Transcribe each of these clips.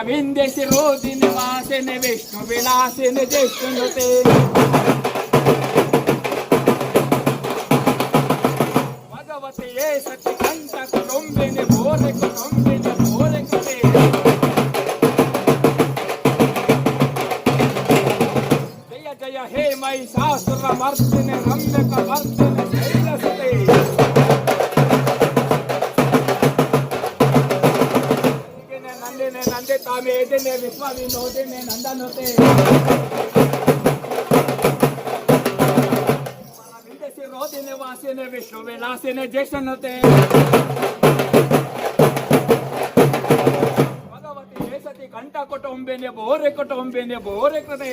विंदेसी रोदिन वासेने विष्णु विलासिने ज्येष्ठनुते भगवती ये सती कंठ कुटुंबिने भोरे कते जय जय हे महिषासुरमर्दिने रम्यकवर्दिने शैलसुते नंदे तामेदिने विश्वविनोदिने नंदनुते विंदेसी रोदिने वासिने विष्णु विलासिने ज्येष्ठनुते भगवती हे सती कंठ कुटुंबिने भोरे कृते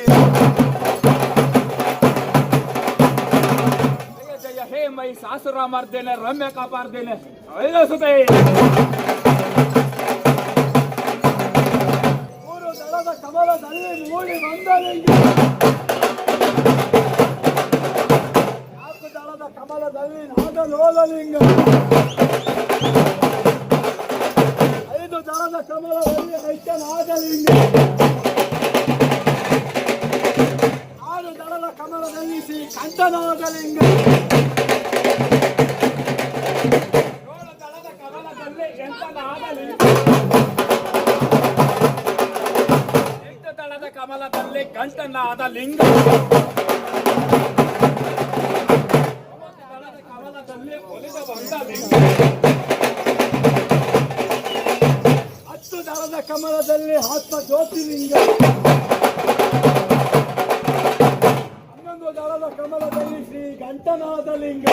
जय जय हे महिषासुरमर्दिने रम्यकवर्दिने शैलसुते ಕಮಲದಲ್ಲಿ ಮೂಡಿ ಬಂದಲಿಂಗ ನಾಲ್ಕು ದಳದ ಕಮಲದಲ್ಲಿ ನಾಗಲೋಲಲಿಂಗ ಐದು ದಳದ ಕಮಲದಲ್ಲಿ ಐಕ್ಯನಾಗಲಿಂಗ ಆರು ದಳದ ಕಮಲದಲ್ಲಿ ಶ್ರೀ ಕಂಠನಾಗಲಿಂಗ ಏಳು ದಳದ ಕಮಲದಲ್ಲಿ ಎಂಟನಾಗಲಿಂಗ ಕಮಲದಲ್ಲಿ ಗಂಟನಾದ ಲಿಂಗ ಕಮಲದಲ್ಲಿ ಒಲಿದ ಬಂದ ಲಿಂಗ ಹತ್ತು ದಳದ ಕಮಲದಲ್ಲಿ ಆತ್ಮ ಜ್ಯೋತಿಲಿಂಗ 11 ದಳದ ಕಮಲದಲ್ಲಿ ಶ್ರೀ ಗಂಟನಾದ ಲಿಂಗ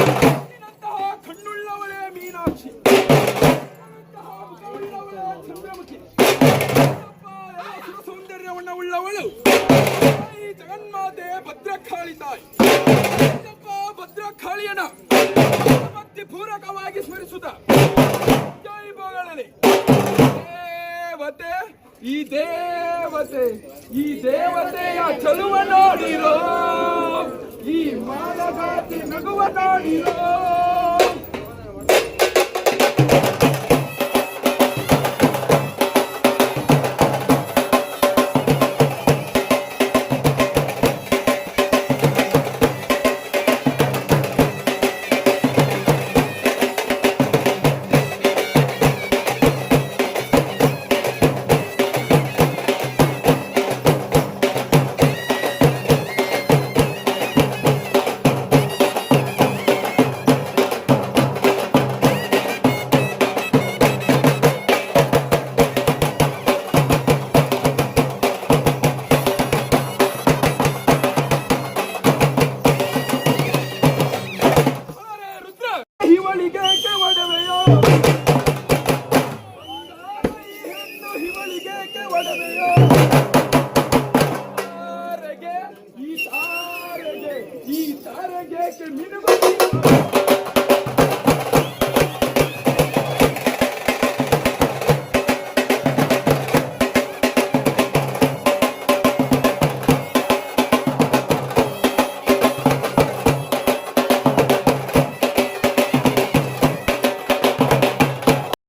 ನಿನ್ನಂತಹ ಕಣ್ಣುಳ್ಳವಳೇ ಮೀನಾಕ್ಷಿ, ನಿನ್ನಂತಹ ಮುಖವುಳ್ಳವಳೇ ಚಂದ್ರಮುಖಿ, ಸೌಂದರ್ಯವನ್ನು ಉಳ್ಳವಳು ಈ ಜಗನ್ಮಾತೆ ಭದ್ರಕಾಳಿ ತಾಯಿ. ಭದ್ರಕಾಳಿಯನ ಭಕ್ತಿ ಪೂರಕವಾಗಿ ಸ್ಮರಿಸುತ್ತ ಜೈ ಭೋಗಳನೆ. ದೇವತೆ ಈ ದೇವತೆಯ ಚಲುವ ನೋಡಿರೋ, ಈ ಮಾನಗಾತಿ ನಗುವ ನೋಡಿರೋ.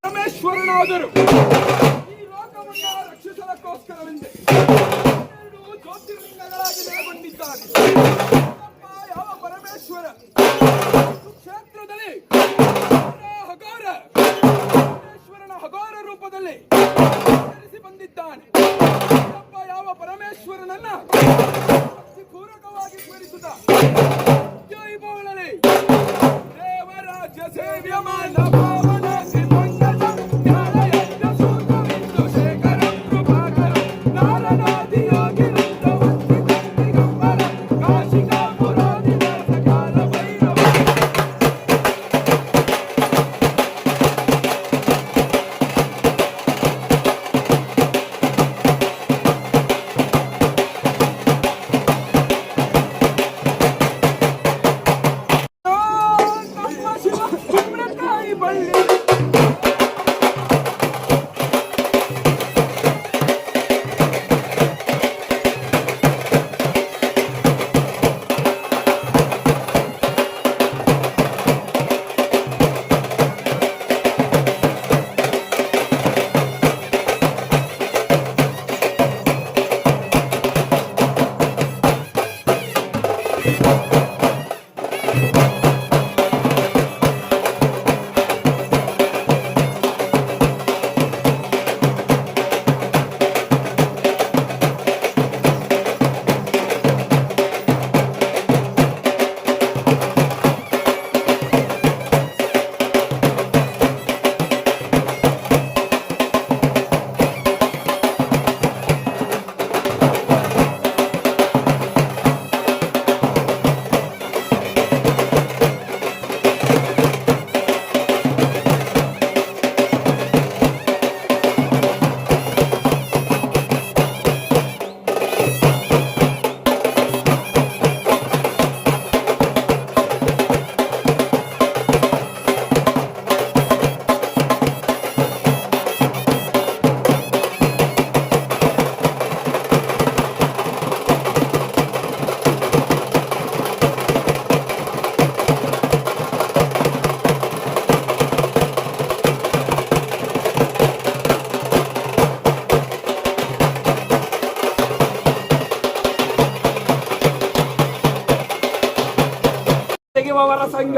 ಪರಮೇಶ್ವರನಾದರು ಈ ಲೋಕವನ್ನು ರಕ್ಷಿಸಲಕ್ಕೋಸ್ಕರವೆಂದೇ ಜ್ಯೋತಿರ್ಲಿಂಗಗಳಾಗಿ ನೆಲೆಗೊಂಡಿದ್ದಾನೆ. ಯಾವ ಪರಮೇಶ್ವರ ಕ್ಷೇತ್ರದಲ್ಲಿ ಪರಮೇಶ್ವರನ ಹಗಾರ ರೂಪದಲ್ಲಿ ಬಂದಿದ್ದಾನೆ. ಯಾವ ಪರಮೇಶ್ವರನನ್ನ ಭಕ್ತಿ ಪೂರ್ವಕವಾಗಿ ಸ್ಮರಿಸುತ್ತ ಜೈ ಬೋಳಲಿ. ದೇವರಾಜ್ಯ ಸೇವ್ಯಮಾನ ಭಾವನ ತೆಗೆಯುವವರ ಸಂಘ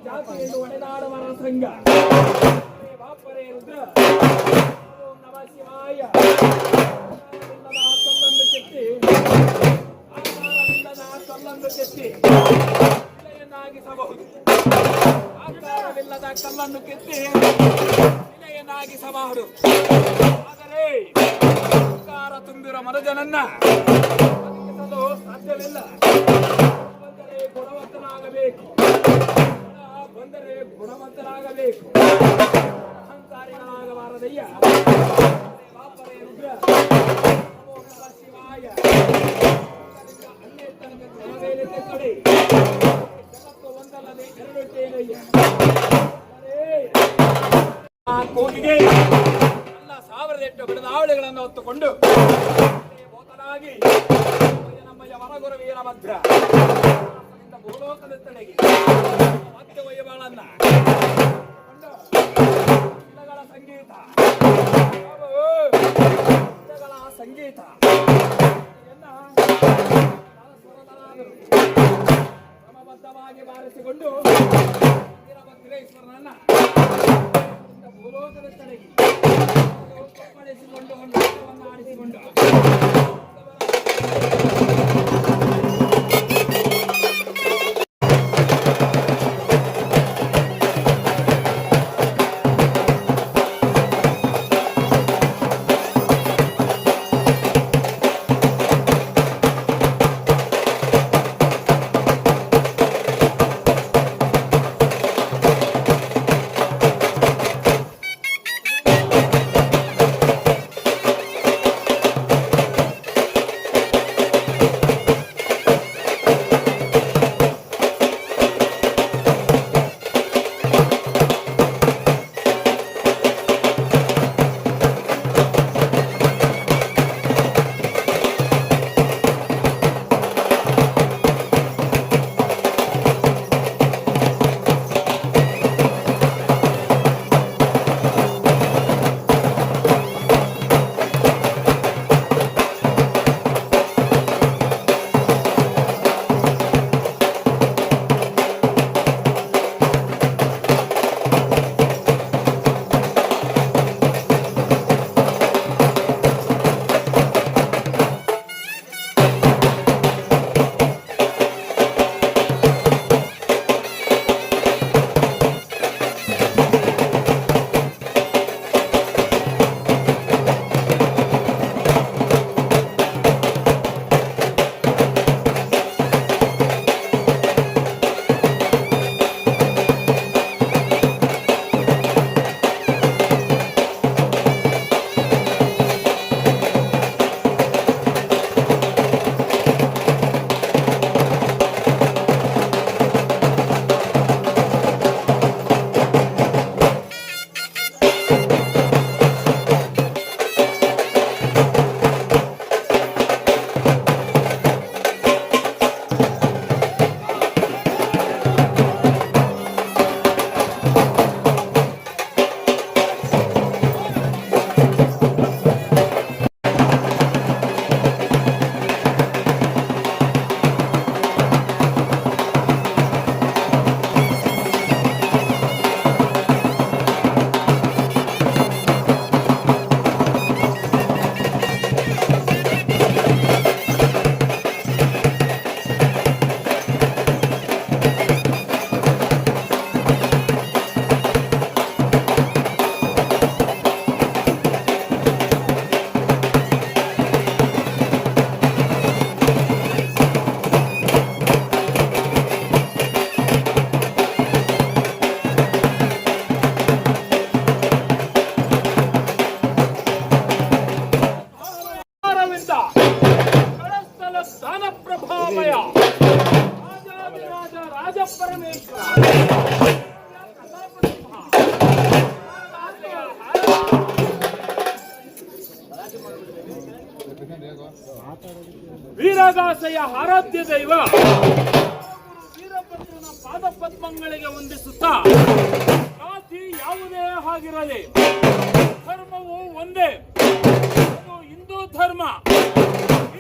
ಜಾತಿಯನ್ನು ಒಡೆದಾಡುವವರ ಸಂಘ ಬಾಪರೇ ರುದ್ರ ಓಂ ನಮಃ ಶಿವಾಯ. ಕಲ್ಲನ್ನು ಕೆತ್ತಿ ಕಲ್ಲನ್ನು ಕೆತ್ತಿ ಶಿಲೆಯನ್ನಾಗಿಸಬಹುದು. ಆಕಾರವಿಲ್ಲದ ಕಲ್ಲನ್ನು ಕೆತ್ತಿ ಶಿಲೆಯನ್ನಾಗಿಸಬಹುದು. ಆದರೆ ಆಕಾರ ತುಂಬಿರುವ ಮನುಜನನ್ನ ಅದು ಸಾಧ್ಯವಿಲ್ಲ. ಬಂದರೆ ಗುಣವಂತನಾಗಬೇಕು, ಬಂದರೆ ಗುಣವಂತನಾಗಬೇಕು, ಅಹಂಕಾರಿಗಳಾಗಬಾರದಯ್ಯ. ಬಾಪರೇ ರುದ್ರ ನಮೋ ನಮಃ ಶಿವಾಯ. ಕಡೆ ಜಗತ್ತು ಒಂದಲ್ಲದೆ ಎರಡುತ್ತೇನಯ್ಯ. ಆ ಕೋಗಿಗೆ ಎಲ್ಲ 1008 ಬಿಡದಾವಳಿಗಳನ್ನು ಹೊತ್ತುಕೊಂಡು ಬೋತನಾಗಿ ನಮ್ಮಯ್ಯ ವರಗುರು ವೀರಭದ್ರ ಭೂಲೋಕದ ತಡೆಗೆ ಮತ್ತೆ ವೈಭವಳನ್ನ ಗಿಡಗಳ ಸಂಗೀತ, ಗಿಡಗಳ ಸಂಗೀತ ಕ್ರಮಬದ್ಧವಾಗಿ ಬಾರಿಸಿಕೊಂಡು ವೀರಭದ್ರೇಶ್ವರನನ್ನ ಭೂಲೋಕದ ತಡೆಗೆ ಪಡಿಸಿಕೊಂಡು ನಾಟಕವನ್ನು ಆಡಿಸಿಕೊಂಡು ವೀರಗಾಸೆಯ ಆರಾಧ್ಯ ದೈವ ವೀರಭದ್ರನ ಪಾದಪದ್ಮಗಳಿಗೆ ವಂದಿಸುತ್ತಾ ಜಾತಿ ಯಾವುದೇ ಆಗಿರಲಿ ಧರ್ಮವು ಒಂದೇ, ಅದು ಹಿಂದೂ ಧರ್ಮ.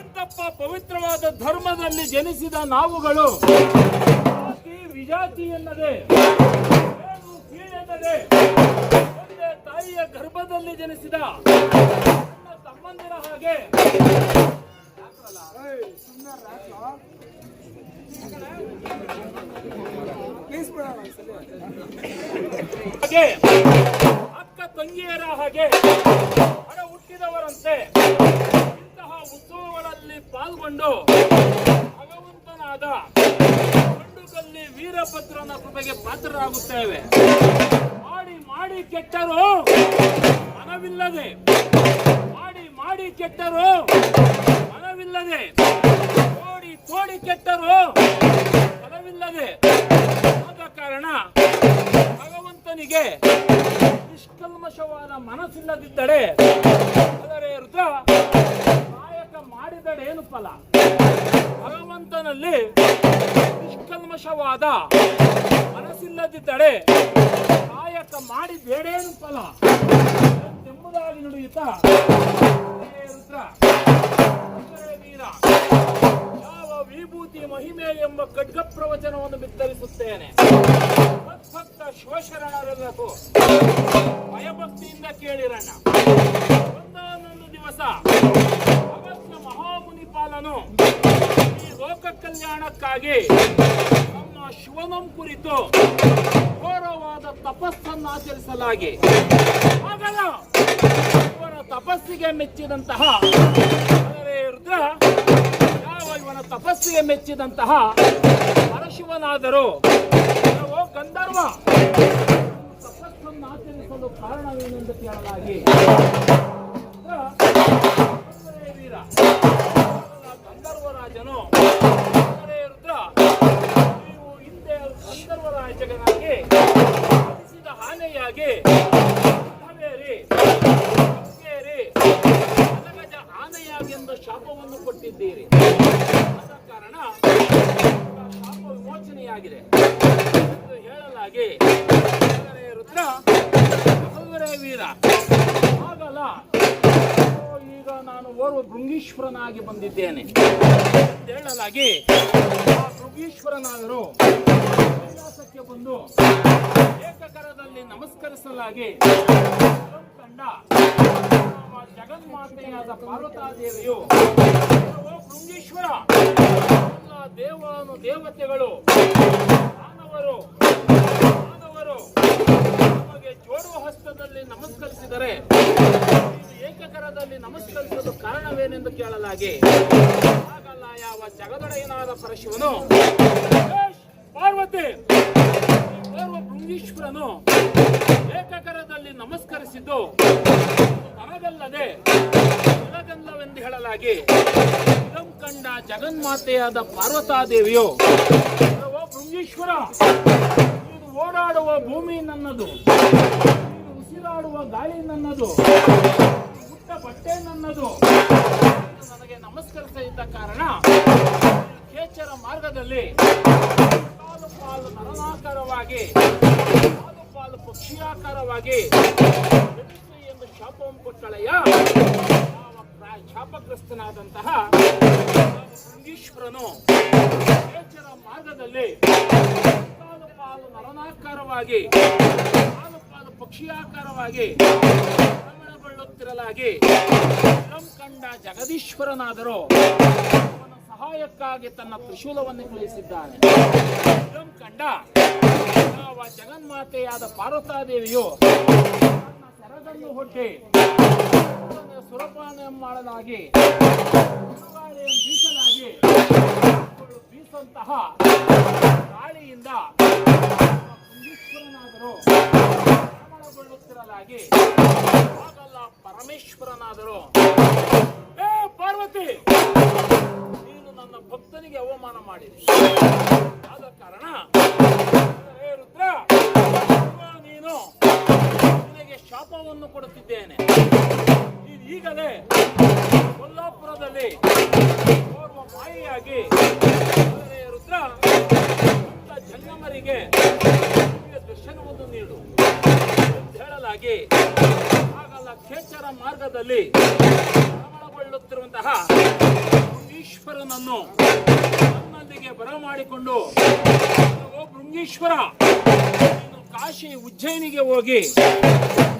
ಇಂತಪ್ಪ ಪವಿತ್ರವಾದ ಧರ್ಮದಲ್ಲಿ ಜನಿಸಿದ ನಾವುಗಳು ಜಾತಿ ವಿಜಾತಿ ಎನ್ನದೆ ಏನು ಕೀಳೆನ್ನದೆ ಒಂದೇ ತಾಯಿಯ ಗರ್ಭದಲ್ಲಿ ಜನಿಸಿದ ನನ್ನ ತಮ್ಮಂದಿರ ಹಾಗೆ ಅಕ್ಕ ತಂಗಿಯರ ಹಾಗೆ ಹಣ ಹುಟ್ಟಿದವರಂತೆ ಇಂತಹ ಉತ್ಸವಗಳಲ್ಲಿ ಅದರಲ್ಲಿ ಪಾಲ್ಗೊಂಡು ಭಗವಂತನಾದ ಗಂಡುಗಲ್ಲಿ ವೀರಭದ್ರನ ಕೃಪೆಗೆ ಪಾತ್ರರಾಗುತ್ತೇವೆ. ಮಾಡಿ ಮಾಡಿ ಕೆಟ್ಟರು ಮನವಿಲ್ಲದೆ, ಮಾಡಿ ಮಾಡಿ ಕೆಟ್ಟರು ಮನವಿಲ್ಲದೆ, ತೋಡಿ ತೋಡಿ ಕೆಟ್ಟರು ಫಲವಿಲ್ಲದೆ. ಆದ ಕಾರಣ ಭಗವಂತನಿಗೆ ನಿಷ್ಕಲ್ಮಶವಾದ ಮನಸ್ಸಿಲ್ಲದಿದ್ದರೆ ಅದರ ರುದ್ರ ನಾಯಕ ಮಾಡಿದಡೇನು ಫಲ? ಭಗವಂತನಲ್ಲಿ ನಿಷ್ಕಲ್ಮಶವಾದ ಮನಸ್ಸಿಲ್ಲದಿದ್ದರೆ ನಾಯಕ ಮಾಡಿಬೇಡೇನು ಫಲ ಎಂಬುದಾಗಿ ನುಡಿಯುತ್ತಾ ರುದ್ರ ವೀರ ಯಾವ ವಿಭೂತಿ ಮಹಿಮೆ ಎಂಬ ಖಡ್ಗ ಪ್ರವಚನವನ್ನು ಬಿತ್ತರಿಸುತ್ತೇನೆ. ಭಕ್ತ ಶಿವಶರಣರೆಲ್ಲರೂ ಭಯಭಕ್ತಿಯಿಂದ ಕೇಳಿರಣ್ಣ. ಒಂದಾನೊಂದು ದಿವಸ ಅಗಸ್ತ್ಯ ಮಹಾಮುನಿ ಪಾಲನು ಈ ಲೋಕ ಕಲ್ಯಾಣಕ್ಕಾಗಿ ನಮ್ಮ ಶಿವನಂ ಕುರಿತು ಘೋರವಾದ ತಪಸ್ಸನ್ನು ಆಚರಿಸಲಾಗಿ ಆಗಲ್ಲ ಇವನ ತಪಸ್ಸಿಗೆ ಮೆಚ್ಚಿದಂತಹ ರುದ್ರ ಯಾವ ಇವನ ತಪಸ್ಸಿಗೆ ಮೆಚ್ಚಿದಂತಹ ಪರಶಿವನಾದರೂ ಗಂಧರ್ವ ತಪಸ್ಸನ್ನು ಆಚರಿಸಲು ಕಾರಣವೇನೆಂದು ಕೇಳಲಾಗಿ ವೀರ ಗಂಧರ್ವರಾಜನು ರುದ್ರ ನೀವು ಹಿಂದೆ ಗಂಧರ್ವರಾಜನಾಗಿ ಮಾಡಿಸಿದ ಹಾನಿಯಾಗಿ ಅನಗಜ ಆನೆಯಾಗಿ ಎಂದು ಶಾಪವನ್ನು ಕೊಟ್ಟಿದ್ದೀರಿ. ಆದ ಕಾರಣ ಶಾಪ ವಿಮೋಚನೆಯಾಗಿದೆ ಎಂದು ಹೇಳಲಾಗಿ ರುದ್ರ ವೀರ ಆಗಲ್ಲ, ಈಗ ನಾನು ಓರ್ವ ಭೃಂಗೀಶ್ವರನಾಗಿ ಬಂದಿದ್ದೇನೆ ಎಂದು ಹೇಳಲಾಗಿ ಆ ಭೃಂಗೀಶ್ವರನಾದರೂ ಕೈಲಾಸಕ್ಕೆ ಬಂದು ಏಕಕರದಲ್ಲಿ ನಮಸ್ಕರಿಸಲಾಗಿ ಕಂಡ ಜಗನ್ಮಾತೆಯಾದ ಪಾರ್ವತಾದೇವಿಯು ಭೃಂಗೀಶ್ವರ ಎಲ್ಲ ದೇವಾನು ದೇವತೆಗಳು ಮಾನವರು ನಮಗೆ ಜೋಡುವ ಹಸ್ತದಲ್ಲಿ ನಮಸ್ಕರಿಸಿದರೆ ಏಕಕರದಲ್ಲಿ ನಮಸ್ಕರಿಸಲು ಕಾರಣವೇನೆಂದು ಕೇಳಲಾಗಿ ಹಾಗಲ್ಲ, ಯಾವ ಜಗದೊಡೆಯನಾದ ಪರಶಿವನು ಪಾರ್ವತಿ ಓರ್ವ ಭೃಂಗೀಶ್ವರನು ಏಕಕರದಲ್ಲಿ ನಮಸ್ಕರಿಸಿದ್ದು ನನಗಲ್ಲದೆ ನಿನಗಲ್ಲವೆಂದು ಹೇಳಲಾಗಿ ಇದಂ ಕಂಡ ಜಗನ್ಮಾತೆಯಾದ ಪಾರ್ವತಾದೇವಿಯು ಭೃಂಗೀಶ್ವರ ನೀನು ಓಡಾಡುವ ಭೂಮಿ ನನ್ನದು, ನೀನು ಉಸಿರಾಡುವ ಗಾಳಿ ನನ್ನದು, ಹುಟ್ಟ ಬಟ್ಟೆ ನನ್ನದು, ನನಗೆ ನಮಸ್ಕರಿಸಿದ ಕಾರಣ ಕೇಚರ ಮಾರ್ಗದಲ್ಲಿ ಕಾಲು ಪಾಲು ನರನಾಕಾರವಾಗಿ ಕಾಲು ಪಾಲು ಪಕ್ಷಿಯಾಕಾರವಾಗಿ ಎಂದು ಶಾಪವನ್ನು ಕೊಟ್ಟಳೆಯ ಶಾಪಗ್ರಸ್ತನಾದಂತಹ ಭೃಂಗೀಶ್ವರನು ಕೇಚರ ಮಾರ್ಗದಲ್ಲಿ ಕಾಲು ಪಾಲು ನರನಾಕಾರವಾಗಿ ಕಾಲು ಪಾಲು ಪಕ್ಷಿಯಾಕಾರವಾಗಿ ಭ್ರಮಣಗೊಳ್ಳುತ್ತಿರಲಾಗಿ ಕಂಡ ಜಗದೀಶ್ವರನಾದರೂ ಅವನ ಸಹಾಯಕ್ಕಾಗಿ ತನ್ನ ತ್ರಿಶೂಲವನ್ನು ಕಳುಹಿಸಿದ್ದಾನೆ. ಕಂಡ ಯಾವ ಜಗನ್ಮಾತೆಯಾದ ಪಾರ್ವತಾದೇವಿಯು ತನ್ನ ಸೆರಗನ್ನು ಹೊಡ್ಡಿ ಸುರಪಾನ ಮಾಡಲಾಗಿ ಬೀಸಲಾಗಿ ಬೀಸಂತಹ ಗಾಳಿಯಿಂದ ಭೃಂಗೀಶ್ವರನಾದರೂ ಭ್ರಮಣಗೊಳ್ಳುತ್ತಿರಲಾಗಿ ಹಾಗಲ್ಲ ಪರಮೇಶ್ವರನಾದರೂ ಪಾರ್ವತಿ ನೀನು ನನ್ನ ಭಕ್ತನಿಗೆ ಅವಮಾನ ಮಾಡಿದೆ. ಆದ ಕಾರಣ ರುದ್ರ ನೀನು ನಿನಗೆ ಶಾಪವನ್ನು ಕೊಡುತ್ತಿದ್ದೇನೆ. ಈಗಲೇ ಕೊಲ್ಲಾಪುರದಲ್ಲಿ ಓರ್ವ ಮಾಯೆಯಾಗಿ ರುದ್ರ ಜಂಗಮರಿಗೆ ದರ್ಶನವನ್ನು ನೀಡು ಎಂದು ಹೇಳಲಾಗಿ ಹಾಗಲ್ಲ ಕೇಚರ ಮಾರ್ಗದಲ್ಲಿ ಭ್ರಮಣಗೊಳ್ಳುತ್ತಿರುವಂತಹ ಈಶ್ವರನನ್ನು ನನ್ನೊಂದಿಗೆ ಬರಮಾಡಿಕೊಂಡು ಓ ಭೃಂಗೀಶ್ವರ ನೀನು ಕಾಶಿ ಉಜ್ಜಯಿನಿಗೆ ಹೋಗಿ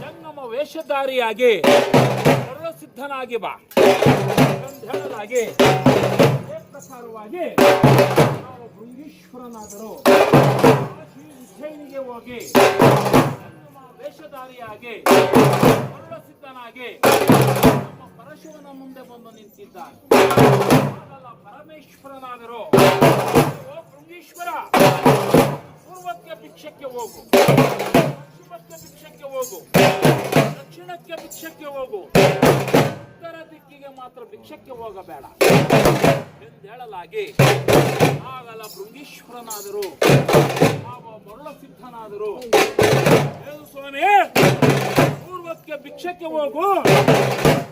ಜಂಗಮ ವೇಷಧಾರಿಯಾಗಿ ಸರ್ವಸಿದ್ಧನಾಗಿ ಬಾ ಎಂದು ಹೇಳಲಾಗಿ ಅದೇ ಪ್ರಕಾರವಾಗಿ ನಾವು ಭೃಂಗೀಶ್ವರನಾದರೂ ಈ ಉಜ್ಜಯಿನಿಗೆ ಹೋಗಿ ನಮ್ಮ ವೇಷಧಾರಿಯಾಗಿ ಮರಳ ಸಿದ್ಧನಾಗಿ ನಮ್ಮ ಪರಶುವನ ಮುಂದೆ ಬಂದು ನಿಂತಿದ್ದಾನೆ. ಆಗಲ್ಲ ಪರಮೇಶ್ವರನಾದರೂ ಓ ಭೃಂಗೀಶ್ವರ, ಪೂರ್ವಕ್ಕೆ ಭಿಕ್ಷಕ್ಕೆ ಹೋಗು, ಪಶ್ಚಿಮಕ್ಕೆ ಭಿಕ್ಷಕ್ಕೆ ಹೋಗು, ದಕ್ಷಿಣಕ್ಕೆ ಭಿಕ್ಷಕ್ಕೆ ಹೋಗು, ಉತ್ತರ ದಿಕ್ಕಿಗೆ ಮಾತ್ರ ಭಿಕ್ಷಕ್ಕೆ ಹೋಗಬೇಡ ಎಂದೇಳಲಾಗಿ ಆಗಲ್ಲ ಭೃಂಗೀಶ್ವರನಾದರೂ ಮರುಳ ಸಿದ್ಧನಾದರೂ ಏನು ಸ್ವಾಮಿ, ಪೂರ್ವಕ್ಕೆ ಭಿಕ್ಷಕ್ಕೆ ಹೋಗು,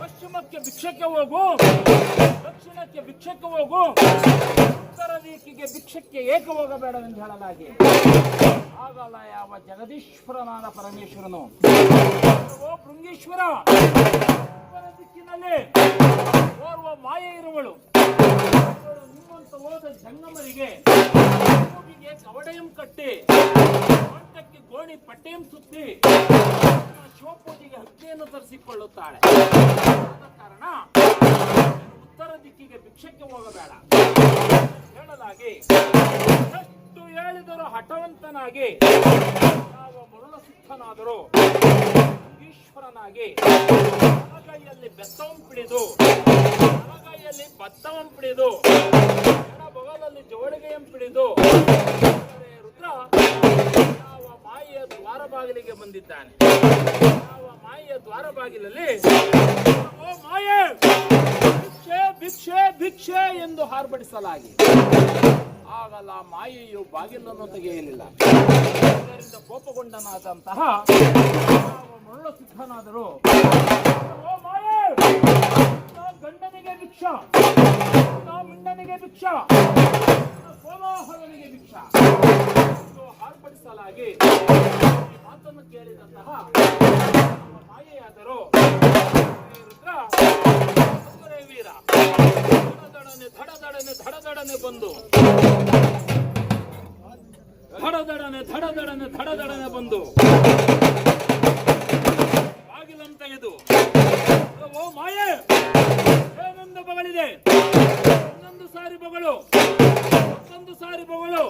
ಪಶ್ಚಿಮಕ್ಕೆ ಭಿಕ್ಷಕ್ಕೆ ಹೋಗು, ದಕ್ಷಿಣಕ್ಕೆ ಭಿಕ್ಷಕ್ಕೆ ಹೋಗು, ಉತ್ತರ ದಿಕ್ಕಿಗೆ ಭಿಕ್ಷಕ್ಕೆ ಏಕೆ ಹೋಗಬೇಡ ಎಂದು ಹೇಳಲಾಗಿ ಆಗಲ್ಲ ಯಾವ ಜಗದೀಶ್ವರನಾದ ಪರಮೇಶ್ವರನು ಓ ಭೃಂಗೀಶ್ವರ, ಉತ್ತರ ದಿಕ್ಕಿನಲ್ಲಿ ಓರ್ವ ಮಾಯೆ ಇರುವಳು. ನಿಮ್ಮಂತ ಹೋದ ಜಂಗಮರಿಗೆ ಮೂಗಿಗೆ ಕವಡೆಯಂ ಕಟ್ಟಿ, ಸೊಂಟಕ್ಕೆ ಗೋಣಿ ಪಟ್ಟೆಯಂ ಸುತ್ತಿ ಶಿವಪೂಜೆಗೆ ಹತ್ತಿಯನ್ನು ತರಿಸಿಕೊಳ್ಳುತ್ತಾಳೆ. ಆದ ಕಾರಣ ಉತ್ತರ ದಿಕ್ಕಿಗೆ ಭಿಕ್ಷಕ್ಕೆ ಹೋಗಬೇಡ ಹೇಳಲಾಗಿ ಎಷ್ಟು ಹೇಳಿದರೂ ಹಠವಂತನಾಗಿ ಯಾವ ಮರುಳ ಸಿದ್ಧನಾದರೂ ಈಶ್ವರನಾಗಿ ಬಲಗೈಯಲ್ಲಿ ಬೆತ್ತವಂ ಪಿಡಿದು, ಬಲಗೈಯಲ್ಲಿ ಭತ್ತವಂ ಪಿಡಿದು, ಬಗಲಲ್ಲಿ ಜೋಳಿಗೆಯಂ ಪಿಡಿದು ರುದ್ರ ಯಾವ ಮಾಯೆಯ ದ್ವಾರ ಬಾಗಿಲಿಗೆ ಬಂದಿದ್ದಾನೆ. ಯಾವ ಮಾಯೆಯ ದ್ವಾರ ಬಾಗಿಲಲ್ಲಿ ಓ ಮಾಯೆ, ಭಿಕ್ಷೆ ಭಿಕ್ಷೆ ಭಿಕ್ಷೆ ಎಂದು ಹಾರ್ಪಡಿಸಲಾಗಿ ಆಗಲ್ಲ ಮಾಯೆಯು ಬಾಗಿಲನ್ನು ತೆಗೆಯಲಿಲ್ಲ. ಇದರಿಂದ ಕೋಪಗೊಂಡನಾದಂತಹ ಮರುಳ ಸಿದ್ಧನಾದರೂ ಓ ಮಾಯೆ, ಗಂಡನಿಗೆ ಭಿಕ್ಷಾ, ಮಿಂಡನಿಗೆ ಭಿಕ್ಷಾ, ಕೋಲಾಹಲನಿಗೆ ಭಿಕ್ಷಾ ಎಂದು ಹಾರ್ಪಡಿಸಲಾಗಿ ಮಾತನ್ನು ಕೇಳಿದಂತಹ ಮಾಯೆಯಾದರೂ ರುದ್ರ ವೀರ ಧಡಧಡನೆ ಧಡಧಡನೆ ಬಂದು ಧಡಧಡನೆ ಬಂದು ಬಾಗಿಲನ್ನು ತೆಗೆದು ಓ ಮಾಯೆ, ಏನೊಂದು ಬಗಳಿದೆ, ಇನ್ನೊಂದು ಸಾರಿ ಬಗಳು, ಮತ್ತೊಂದು ಸಾರಿ ಬಗಳು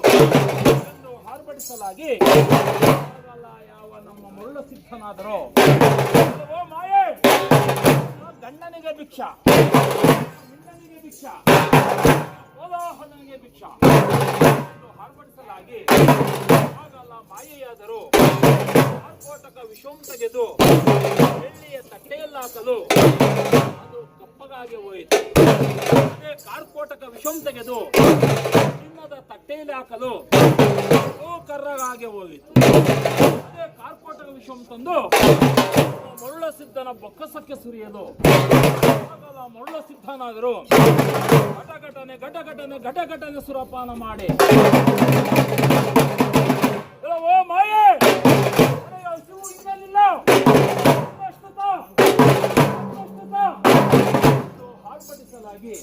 ಎಂದು ಹಾರ್ಪಡಿಸಲಾಗಿ ಯಾವ ನಮ್ಮ ಮರುಳ ಸಿದ್ಧನಾದರೂ ಓ ಮಾಯೆ, ಗಂಡನಿಗೆ ಭಿಕ್ಷಾ, ಮಿಂಡನಿಗೆ ಭಿಕ್ಷಾ, ಕೋಲಾಹಲನಿಗೆ ಭಿಕ್ಷಾ ಎಂದು ಹಾರ್ಪಡಿಸಲಾಗಿ ಆಗಲ್ಲ ಮಾಯೆಯಾದರೂ ಕಾರ್ಕೋಟಕ ವಿಷಂ ತೆಗೆದು ಬೆಳ್ಳಿಯ ತಟ್ಟೆಯಲ್ಲಿ ಹಾಕಲು ಅದು ಕಪ್ಪಗಾಗಿ ಹೋಯಿತು. ಅದೇ ಕಾರ್ಕೋಟಕ ವಿಷಂ ತೆಗೆದು ಚಿನ್ನದ ತಟ್ಟೆಯಲ್ಲಿ ಹಾಕಲು ಕರ್ರಗಾಗಿ ಹೋಯಿತು. ಅದೇ ಕಾರ್ಕೋಟಕ ವಿಷಂ ತಂದು ಮರುಳ ಸಿದ್ಧನ ಬೊಕ್ಕಸಕ್ಕೆ ಸುರಿಯಲು ಆಗಲ್ಲ ಮರುಳ ಸಿದ್ಧನಾದರೂ ಘಟಘಟನೆ ಸುರಪಾನ ಮಾಡಿ ಓ ಮಾಯೆ, ಶಿವು ಇನ್ನಲಿಲ್ಲ ಹಾರ್ಪಡಿಸಲಾಗಿ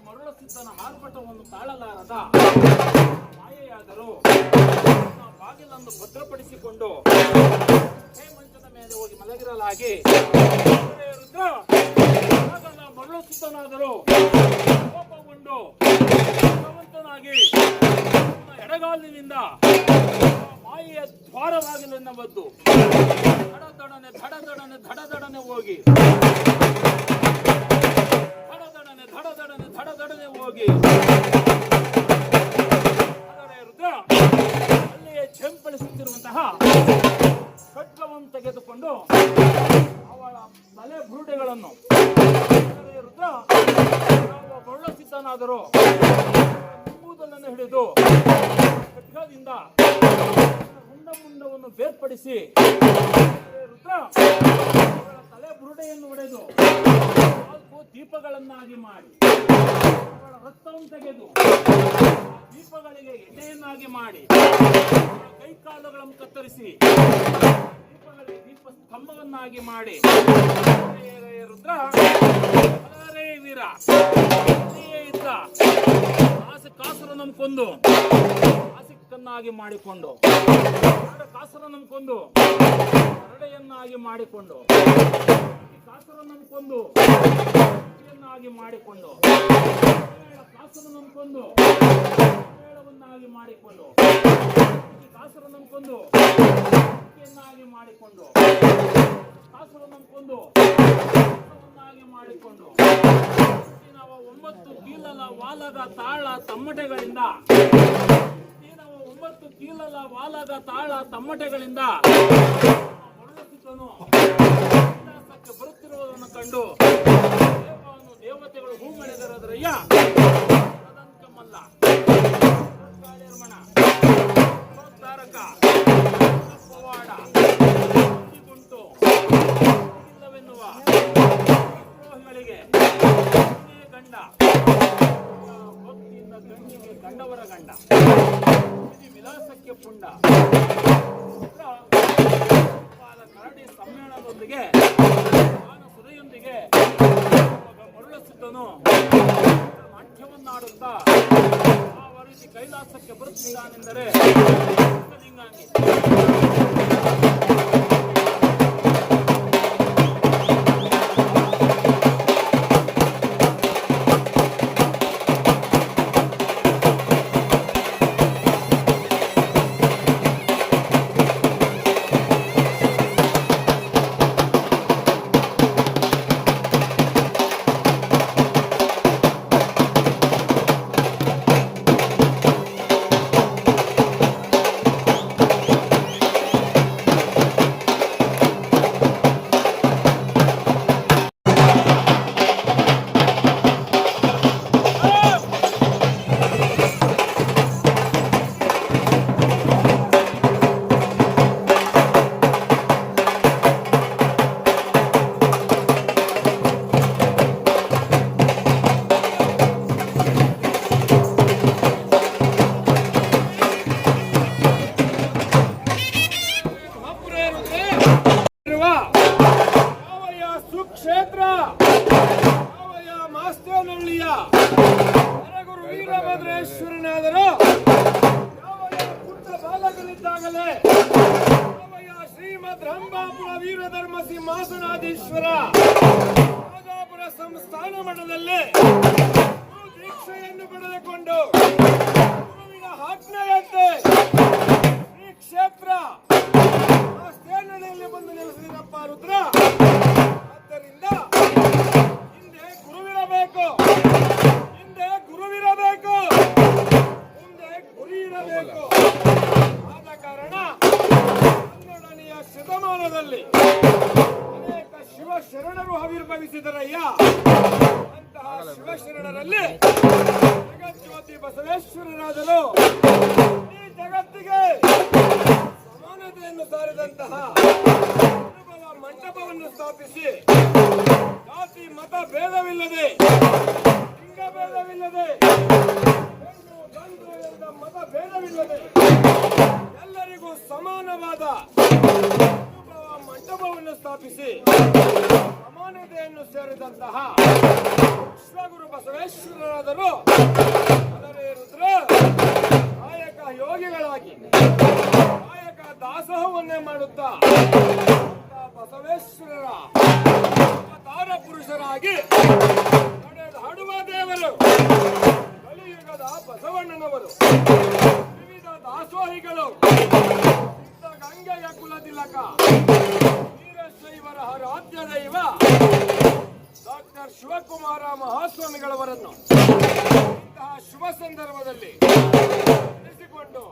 ಮರುಳ ಸಿದ್ಧನ ಆರ್ಭಟವನ್ನು ತಾಳಲಾರದ ಮಾಯೆಯಾದರೂ ಬಾಗಿಲನ್ನು ಭದ್ರಪಡಿಸಿಕೊಂಡು ಮಂಚದ ಮೇಲೆ ಹೋಗಿ ಮಲಗಿರಲಾಗಿ ರುದ್ರ ಮರುಳ ಸಿದ್ಧನಾದರೂ ಕೋಪಗೊಂಡು ಭಗವಂತನಾಗಿ ಎಡಗಾಲಿನಿಂದ ಮಾಯೆಯ ದ್ವಾರವಾಗಿಲನ್ನ ಬದ್ದು ಧಡಧಡನೆ ಹೋಗಿ ಧಡಧಡನೆ ಹೋಗಿ ರುದ್ರ ಅಲ್ಲಿಯೇ ಚೆಂಪಳಿಸುತ್ತಿರುವಂತಹ ಖಡ್ಗವನ್ನು ತೆಗೆದುಕೊಂಡು ಅವಳ ತಲೆ ಬುರುಡೆಗಳನ್ನು ರುದ್ರ ಮರುಳ ಸಿದ್ಧನಾದರೂ ಕೂದಲನ್ನು ಹಿಡಿದು ಖಡ್ಗದಿಂದ ಮುಂಡವನ್ನು ಬೇರ್ಪಡಿಸಿ ರುದ್ರ ಅವಳ ತಲೆ ಬುರುಡೆಯನ್ನು ಹೊಡೆದು ನಾಲ್ಕು ದೀಪಗಳನ್ನಾಗಿ ಮಾಡಿ ಅವಳ ರಕ್ತವನ್ನು ತೆಗೆದು ದೀಪಗಳಿಗೆ ಎಣ್ಣೆಯನ್ನಾಗಿ ಮಾಡಿ ಕೈ ಕಾಲುಗಳನ್ನು ಕತ್ತರಿಸಿ ದೀಪಗಳಿಗೆ ದೀಪ ಸ್ತಂಭವನ್ನಾಗಿ ಮಾಡಿ ರುದ್ರ ಹರೇ ವೀರ ಇದ್ದ ಕಾಸುರನನ್ನು ಕೊಂದು ಆಸಿಕ್ಕನ್ನಾಗಿ ಮಾಡಿಕೊಂಡು ಕಾಸುರನನ್ನು ಕೊಂದು ಹರಡೆಯನ್ನಾಗಿ ಮಾಡಿಕೊಂಡು ಕಾಸುರನನ್ನು ಕೊಂದು ಮಾಡಿಕೊಂಡು ಕಾಸುರನನ್ನು ಕೊಂದು ಮೇಳವನ್ನಾಗಿ ಮಾಡಿಕೊಂಡು ಕಾಸರನ್ನು ಕೊಂದು ಬೆಂಕಿಯನ್ನಾಗಿ ಮಾಡಿಕೊಂಡು ಕಾಸರನ್ನು ಕೊಂದು ಮಾಡಿಕೊಂಡು 9 ಕೀಲಲ ವಾಲದ ತಾಳ ತಮ್ಮಟೆಗಳಿಂದ 9 ಕೀಲಲ ವಾಲದ ತಾಳ ತಮ್ಮಟೆಗಳಿಂದ ಮರುಳುತ್ತಿದ್ದನು. ವಿಲಾಸಕ್ಕೆ ಬರುತ್ತಿರುವುದನ್ನು ಕಂಡು ದೇವತೆಗಳು ಹೂಮಳೆದರದ್ರಯ್ಯ ಮಲ್ಲ ತಾರಕ ಪವಾಡ ಗುಂಟು ಇಲ್ಲವೆನ್ನುವ ದ್ರೋಹಿಗಳಿಗೆ ಗಂಡ ಭಕ್ತಿಯಿಂದ ಗಂಡಿಗೆ ಗಂಡವರ ಗಂಡ ವಿಲಾಸಕ್ಕೆ ಪುಂಡ ಕರಡಿ ಸಮ್ಮೇಳನದೊಂದಿಗೆ ನಾನು ಸುರೆಯೊಂದಿಗೆ ಮರುಳಿಸಿದ್ದನು. ನಾಟ್ಯವನ್ನಾಡುತ್ತಾ ಆ ರೀತಿ ಕೈಲಾಸಕ್ಕೆ ಬರುತ್ತಿದ್ದಾನೆಂದರೆ ಲಿಂಗಾಂಗಿ ಕ್ಷೇತ್ರ ಮಾಸ್ತೇನಹಳ್ಳಿಯ ಹರಗುರು ವೀರಭದ್ರೇಶ್ವರನಾದರೂ ಪುಟ್ಟ ಬಾಲಕನಿದ್ದಾಗಲೇ ಶ್ರೀಮದ್ ರಂಭಾಪುರ ವೀರಧರ್ಮ ಸಿಂಹಾಸನಾಧೀಶ್ವರ ರಾಜಾಪುರ ಸಂಸ್ಥಾನ ಮಠದಲ್ಲಿ ದೀಕ್ಷೆಯನ್ನು ಪಡೆದುಕೊಂಡು ಗುರುವಿನ ಆಜ್ಞೆಯಂತೆ ಶ್ರೀ ಕ್ಷೇತ್ರ ಮಾಸ್ತೇನಹಳ್ಳಿಯಲ್ಲಿ ಬಂದು ನೆಲೆಸಿದಪ್ಪ ರುದ್ರ. ಆದ್ದರಿಂದ ಹಿಂದೆ ಗುರುವಿರಬೇಕು, ಮುಂದೆ ಗುರಿ ಇರಬೇಕು. ಆದ ಕಾರಣ 12ನೆಯ ಶತಮಾನದಲ್ಲಿ ಅನೇಕ ಶಿವಶರಣರು ಆವಿರ್ಭವಿಸಿದರಯ್ಯ. ಅಂತಹ ಶಿವಶರಣರಲ್ಲಿ ಜಗಜ್ಯೋತಿ ಬಸವೇಶ್ವರರಾದರು ಈ ಜಗತ್ತಿಗೆ ಸಮಾನತೆಯನ್ನು ಸಾರಿದಂತಹ ಮಂಟಪವನ್ನು ಸ್ಥಾಪಿಸಿ ಜಾತಿ ಮತ ಭೇದವಿಲ್ಲದೆ, ಲಿಂಗ ಭೇದವಿಲ್ಲದೆ, ಹೆಣ್ಣು ಗಂಡು ಎಂಬ ಮತ ಭೇದವಿಲ್ಲದೆ ಎಲ್ಲರಿಗೂ ಸಮಾನವಾದ ಮಂಟಪವನ್ನು ಸ್ಥಾಪಿಸಿ ಸಮಾನತೆಯನ್ನು ಸೇರಿದಂತಹ ವಿಶ್ವಗುರು ಬಸವೇಶ್ವರರಾದರು ಅದರೇ ರುದ್ರ ಕಾಯಕ ಯೋಗಿಗಳಾಗಿ ಕಾಯಕ ದಾಸೋಹವನ್ನೇ ಮಾಡುತ್ತಾ ಬಸವೇಶ್ವರರ ಅವತಾರ ಪುರುಷರಾಗಿ ನಡೆದಾಡುವ ದೇವರು ಕಲಿಯುಗದ ಬಸವಣ್ಣನವರು. ವಿವಿಧ ದಾಸೋಹಿಗಳು ಗಂಗೆಯ ಕುಲತಿಲಕ ವೀರಶೈವರ ಆರಾಧ್ಯ ದೈವ ಡಾಕ್ಟರ್ ಶಿವಕುಮಾರ ಮಹಾಸ್ವಾಮಿಗಳವರನ್ನು ಇಂತಹ ಶುಭ ಸಂದರ್ಭದಲ್ಲಿ ನೆನೆಸಿಕೊಂಡು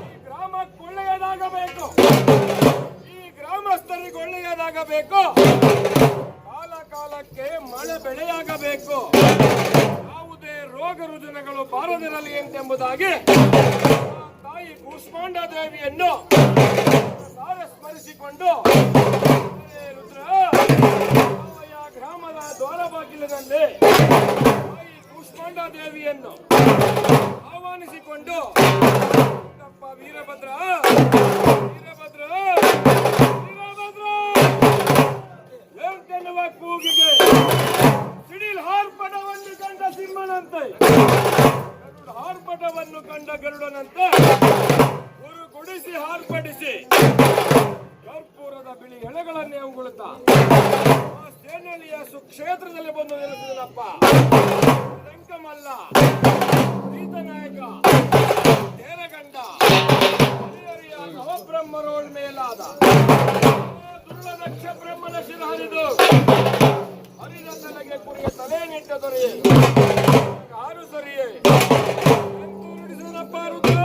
ಈ ಗ್ರಾಮಕ್ಕೆ ಒಳ್ಳೆಯದಾಗಬೇಕು, ಗ್ರಾಮಸ್ಥರಿಗೆ ಒಳ್ಳೆಯದಾಗಬೇಕು, ಕಾಲ ಕಾಲಕ್ಕೆ ಮಳೆ ಬೆಳೆಯಾಗಬೇಕು, ಯಾವುದೇ ರೋಗ ರುಜಿನಗಳು ಬಾರದಿರಲಿ ಎಂಬುದಾಗಿ ತಾಯಿ ಕೂಷ್ಮಾಂಡ ದೇವಿಯನ್ನು ಸ್ಮರಿಸಿಕೊಂಡು ಗ್ರಾಮದ ದ್ವಾರ ಬಾಗಿಲಿನಲ್ಲಿ ತಾಯಿ ಕೂಷ್ಮಾಂಡ ದೇವಿಯನ್ನು ಆಹ್ವಾನಿಸಿಕೊಂಡು ವೀರಭದ್ರ ಕೂಗಿಗೆ ಸಿಡಿಲ್ ಹಾರ್ಪಟವನ್ನು ಕಂಡ ಸಿಂಹನಂತೆ, ಹಾರ್ಪಟವನ್ನು ಕಂಡ ಗರುಡನಂತೆ ಗುಡಿಸಿ ಹಾರ್ಪಡಿಸಿ ಕರ್ಪೂರದ ಬಿಳಿ ಎಳೆಗಳನ್ನೇ ಉಗುಳುತ್ತಾ ಸೇನೆಯ ಸುಕ್ಷೇತ್ರದಲ್ಲಿ ಬಂದು ನೆಲೆಸಿದನಪ್ಪ. ರಂಕಮಲ್ಲ, ನಾಯಕ ಬ್ರಹ್ಮರೋಳ್ ಮೇಲಾದ ದುರ್ಲದಕ್ಷ ಬ್ರಹ್ಮನ ಶಿರ ಹರಿದು ಹರಿದ ತಲೆಗೆ ಕುರಿಯ ತಲೆ ನಿಟ್ಟ ದೊರೆಯೇ ಕಾರು ಸರಿಯೇ ನುಡಿಸನಪ್ಪ ರುದ್ರ.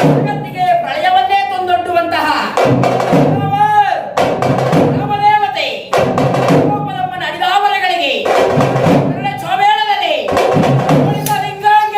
ಜಗತ್ತಿಗೆ ಪ್ರಳಯವನ್ನೇ ತಂದೊಡ್ಡುವಂತಹ ರಾಮದೇವತೆ ಕೋಪದಮ್ಮನ ಅಡಿದಾವರಗಳಿಗೆ ಚೋಬೇಳದಲ್ಲಿ ಲಿಂಗಾಂಗ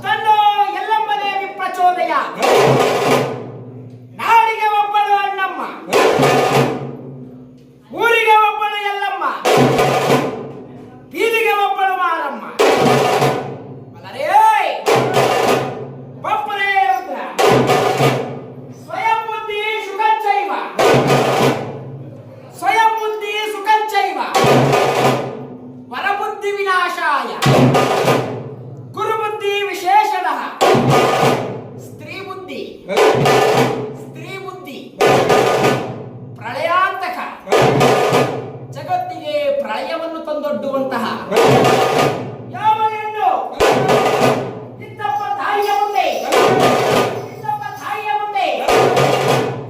ತನ್ನೋ ಎಲ್ಲಮ್ಮನೇ ವಿಪ್ರಚೋದಯ. ನಾಡಿಗೆ ಒಬ್ಬಳು ಅಣ್ಣಮ್ಮ, ಊರಿಗೆ ಒಬ್ಬಳು ಎಲ್ಲಮ್ಮ, ಬೀದಿಗೆ ಒಬ್ಬಳು ಮಾರಮ್ಮ. ಅಲ್ಲರೇ ಬಪ್ಪರೇ ರುದ್ರ ಸ್ವಯಂ ಬುದ್ಧಿ ಸುಖಂಚೈವ, ಸ್ವಯಂ ಬುದ್ಧಿ ಸುಖಂಚೈವ ವರಬುದ್ಧಿ ವಿನಾಶಾಯ ಗುರುಬುದ್ಧಿ ವಿಶೇಷಣಃ. ಸ್ತ್ರೀ ಬುದ್ಧಿ ಪ್ರಳಯಾಂತಕ, ಜಗತ್ತಿಗೆ ಪ್ರಳಯವನ್ನು ತಂದೊಡ್ಡುವಂತಹ ಯಾವ ಹೆಣ್ಣು ಇಂತಪ್ಪ ತಾಯಿಯ ಮುಂದೆ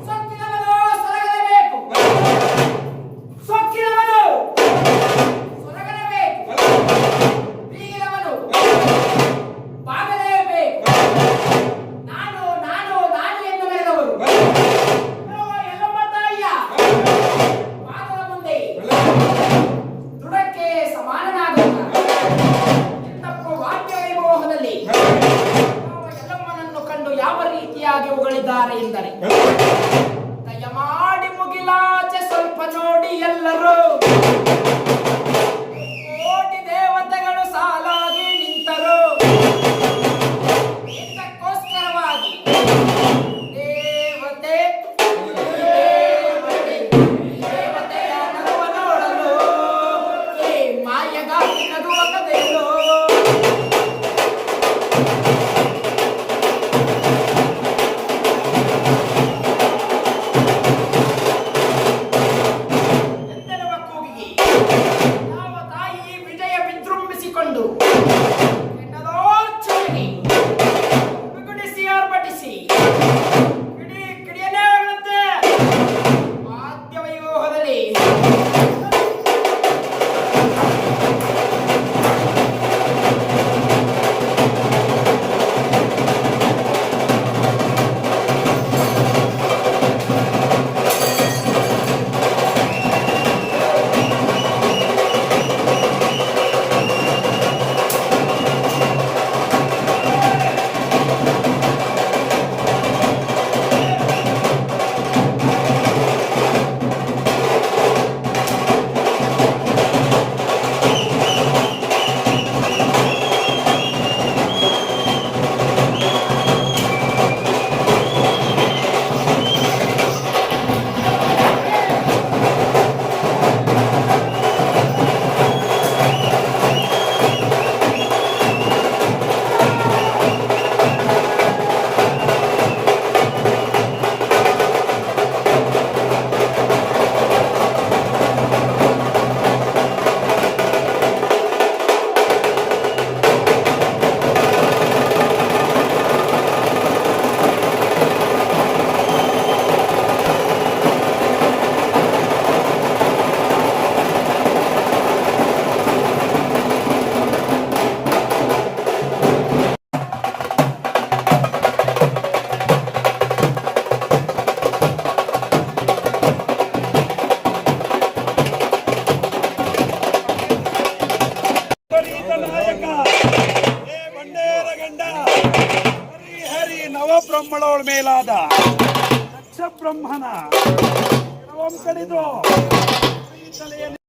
ಸೊಕ್ಕಿನವನು ಸೊರಗಲೇಬೇಕು, ಸೊಕ್ಕಿನವನು ಸೊರಗಲೇಬೇಕು, ಬೀಗಿನವನು ಬಾಗಲೇಬೇಕು. ನಾನು ನಾನು ನಾನು ಎಂದು ನಡೆದವರು ಎಲ್ಲಮ್ಮ ತಾಯಿಯ ಪಾದದ ಮುಂದೆ ದೃಢಕ್ಕೆ ಸಮಾನನಾಗುತ್ತ ಇಂತಪ್ಪ ವಾಕ್ಯ ವೈಭೋಗದಲ್ಲಿ ಎಲ್ಲಮ್ಮನನ್ನು ಕಂಡು ಯಾವ ರೀತಿಯಾಗಿ ಹೊಗಳಿದ್ದಾರೆ ಎಂದರೆ, ದಯಮಾಡಿ ಮುಗಿಲಾಚೆ ಸ್ವಲ್ಪ ನೋಡಿ ಎಲ್ಲರೂ, ಕೋಟಿ ದೇವತೆಗಳು ಸಾಲಾಗಿ ನಿಂತರು, ಇದಕ್ಕೋಸ್ಕರವಾಗಿ ದೇವತೆ ದೇವತೆಯ ನಗುವ ನೋಡಲು ಈ ಮಾಯಗಾಗಿ ನಗುವ ಕಥೆಯಲು. ಎಂದೆನ್ನುವ ಕೂಗಿಗೆ ಯಾವ ತಾಯಿ ವಿಜಯ ವಿಜೃಂಭಿಸಿಕೊಂಡು ಕೆಟ್ಟದೋರ್ಚನೆಗೆ ಬಿಗುಡಿಸಿ ಆರ್ಭಟಿಸಿ ಕಿಡಿಯನೇ ಹೇಳುತ್ತೆ ವಾದ್ಯ ವೈಭೋಗದಲ್ಲಿ. ನವಬ್ರಹ್ಮಳವಳ ಮೇಲಾದ ದಕ್ಷ ಬ್ರಹ್ಮನ ಕಡಿದು ತಲೆಯಲ್ಲಿ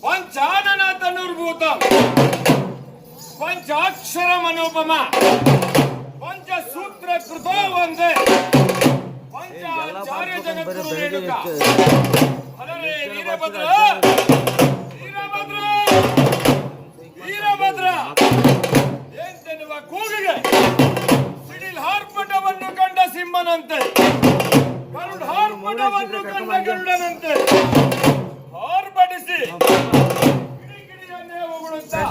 ಪಂಚಾನನ ತನುರ್ಭೂತ ಪಂಚಾಕ್ಷರ ಮನೋಪಮ ಪಂಚಸೂತ್ರ ಕೃತೋ ಒಂದೇ ಪಂಚಾಚಾರ್ಯ ಜಗದ್ಗುರು ರೇಣುಕ ಅಲರೇ ವೀರಭದ್ರ ವೀರಭದ್ರ ವೀರಭದ್ರ ಎಂತೆನ್ನುವ ಕೂಗಿಗೆ ಸಿಡಿಲ್ ಹಾರ್ಪಟವನ್ನು ಕಂಡ ಸಿಂಹನಂತೆ ಗರುಡ ಹಾರ್ಪಟವನ್ನು ಕಂಡ ಗರುಡನಂತೆ ಹಾರ್ಪಡಿಸಿ ಕಿಡಿಕಿಡಿಯನ್ನೇ ಉಗುಳುತ್ತಾ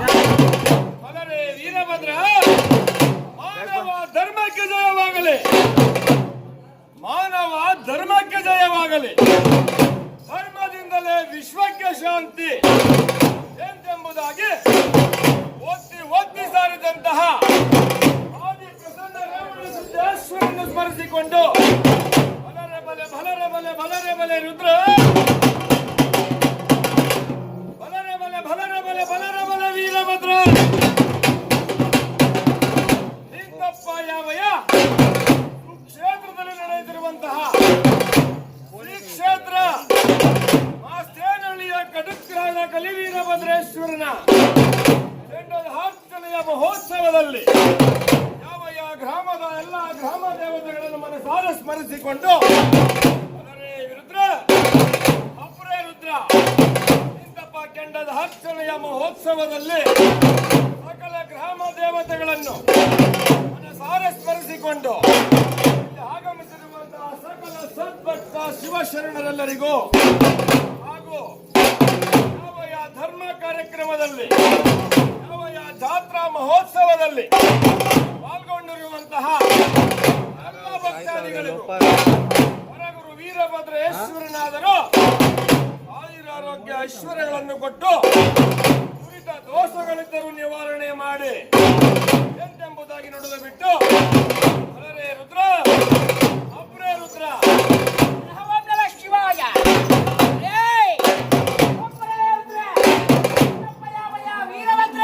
ಅಲರೇ ವೀರಭದ್ರ ಮಾನವ ಧರ್ಮಕ್ಕೆ ಜಯವಾಗಲಿ ಮಾನವ ಧರ್ಮಕ್ಕೆ ಜಯವಾಗಲಿ ಧರ್ಮದಿಂದಲೇ ವಿಶ್ವಕ್ಕೆ ಶಾಂತಿ ಎಂತೆಂಬುದಾಗಿ ಒತ್ತಿ ಒತ್ತಿ ಸಾರಿದಂತಹ ಆದಿ ಪ್ರಸನ್ನ ರೇವಣ ಸಿದ್ದೇಶ್ವರನ್ನು ಸ್ಮರಿಸಿಕೊಂಡು ಬಲರೆ ಬಲೆ ಬಲರೆ ಬಲೆ ಬಲರೆ ಬಲೆ ರುದ್ರ ಬಲರೆ ಬಲೆ ಬಲರೆ ಬಲೆ ಬಲರೆ ಬಲೆ ವೀರಭದ್ರ ನಿಂತಪ್ಪ ಯಾವಯ್ಯ ಕ್ಷೇತ್ರದಲ್ಲಿ ನಡೆಯುತ್ತಿರುವಂತಹ ಶ್ರೀ ಕ್ಷೇತ್ರ ಮಾಸ್ತೇನಹಳ್ಳಿಯ ಕಟುಗ್ರಹದ ಕಲಿವೀರಭದ್ರೇಶ್ವರನ ಹಾರ್ತನೆಯ ಮಹೋತ್ಸವದಲ್ಲಿ ಯಾವಯ್ಯ ಗ್ರಾಮದ ಎಲ್ಲ ಗ್ರಾಮ ದೇವತೆಗಳನ್ನು ಮನಸಾರ ಸ್ಮರಿಸಿಕೊಂಡು ಅದರೇ ರುದ್ರ ಅಪರೇ ರುದ್ರ ಇಂತಪ್ಪ ಕೆಂಡದ ಹಾರ್ತನೆಯ ಮಹೋತ್ಸವದಲ್ಲಿ ಸಕಲ ಗ್ರಾಮ ದೇವತೆಗಳನ್ನು ಮನಸಾರ ಸ್ಮರಿಸಿಕೊಂಡು ಆಗಮಿಸಿರುವಂತಹ ಸಕಲ ಸದ್ಭಕ್ತ ಶಿವಶರಣರೆಲ್ಲರಿಗೂ ಹಾಗೂ ಯಾವಯ ಧರ್ಮ ಕಾರ್ಯಕ್ರಮದಲ್ಲಿ ಯಾವಯ ಜಾತ್ರಾ ಮಹೋತ್ಸವದಲ್ಲಿ ಪಾಲ್ಗೊಂಡಿರುವಂತಹ ಎಲ್ಲ ಭಕ್ತಾದಿಗಳಿಗೂ ಹೊರಗುರು ವೀರಭದ್ರೇಶ್ವರನಾದರೂ ಆಯುರಾರೋಗ್ಯ ಐಶ್ವರ್ಯಗಳನ್ನು ಕೊಟ್ಟು ನುರಿತ ದೋಷಗಳಿದ್ದರೂ ನಿವಾರಣೆ ಮಾಡಿ ಎಂತೆಂಬುದಾಗಿ ನುಡಿದು ಬಿಟ್ಟು ಅಲರೇ ರುದ್ರ ಅಪರೇ ರುದ್ರ ನಮಃ ಶಿವಾಯ ವೀರಭದ್ರ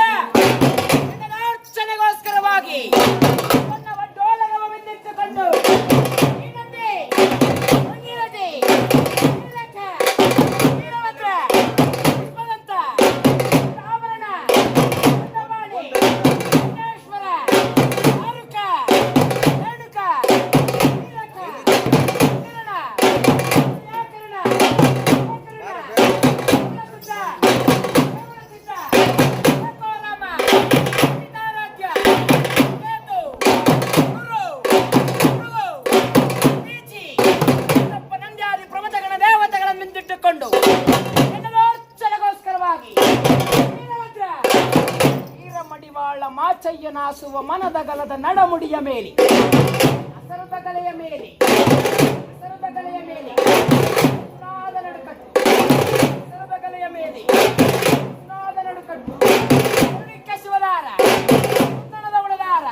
ಅರ್ಚನೆಗೋಸ್ಕರವಾಗಿ ನನ್ನ ಒಡ್ಡೋಲಗವನ್ನಿಟ್ಟುಕೊಂಡು ವೀರಭದ್ರ ಪುಷ್ಪದಂತ ರಾವಣ ಶ್ವರ ಆರುಕ ರೇಣುಕ ವೀರಕ ಕಿರಣ ವ್ಯಾಕರಣ ಿಟ್ಟುಕೊಂಡು ಅರ್ಚನೆಗೋಸ್ಕರವಾಗಿ ವೀರಭದ್ರ ವೀರಮಡಿವಾಳ ಮಾಚಯ್ಯನಾಸುವ ಮನದಗಲದ ನಡಮುಡಿಯ ಮೇಲೆ ಹಸರದ ಗಲೆಯ ಮೇಲೆ ಹಸರದ ಗಲೆಯ ಮೇಲೆ ಸುನಾದ ನಡುಕಟ್ಟು ಹಸರದ ಗಲೆಯ ಮೇಲೆ ಸುನಾದ ನಡುಕಟ್ಟು ಶಿವದಾರ ಸುತ್ತಣದ ಉಳದಾರ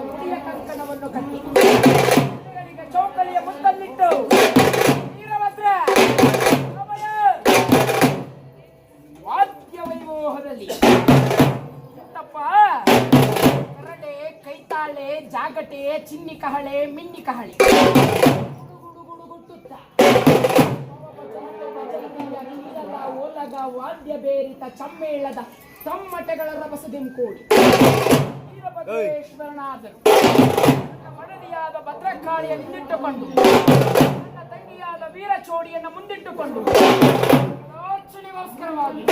ಮುಡಿಯ ಕಂಕಣವನ್ನು ಕಟ್ಟಿ ಚೌಕಲಿಯ ಮುತ್ತನ್ನಿಟ್ಟು ವೀರಭದ್ರ ವಾದ್ಯ ವೈಮೋಹದಲ್ಲಿ ಕರಡೆ ಕೈತಾಳೆ ಜಾಗಟೆ ಚಿನ್ನಿ ಕಹಳೆ ಮಿನ್ನಿ ಕಹಳೆ ಗುಡುಗುಡುಗುಟ್ಟುತ್ತ ಓಲಗ ವಾದ್ಯ ಬೇರಿತ ಚಮ್ಮೇಳದ ತಮ್ಮಟೆಗಳ ರಭಸದಿಂಕೋಡಿ ವೀರಭದ್ರೇಶ್ವರನಾದರು ಮಡದಿಯಾದ ಭದ್ರಕಾಳಿಯನ್ನು ಮುಂದಿಟ್ಟುಕೊಂಡು ನನ್ನ ತಂಗಿಯಾದ ವೀರಚೋಡಿಯನ್ನು ಮುಂದಿಟ್ಟುಕೊಂಡು ಅರ್ಚನೆಗೋಸ್ಕರವಾಗಿ